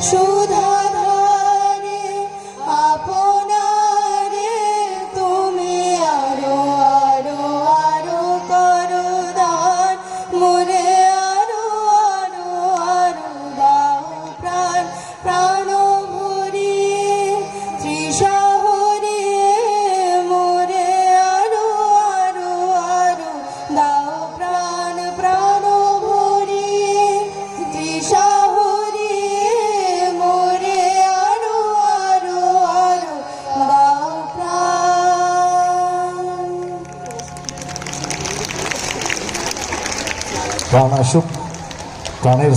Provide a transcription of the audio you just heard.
সুধাধারে আপনারে তুমি আরো আরো আরো করো দান মোরে আরো আরো আরো দাও প্রাণ প্রাণ ভরিয়ে ত্রিশাহরিয়ে মোরে আরো আরো আরো দাও প্রাণ প্রাণ ভরিয়ে ত্রিশাহরিয়ে মোরে আরো আরো আরো দাও প্রাণ। প্রাণ আসুক, প্রাণের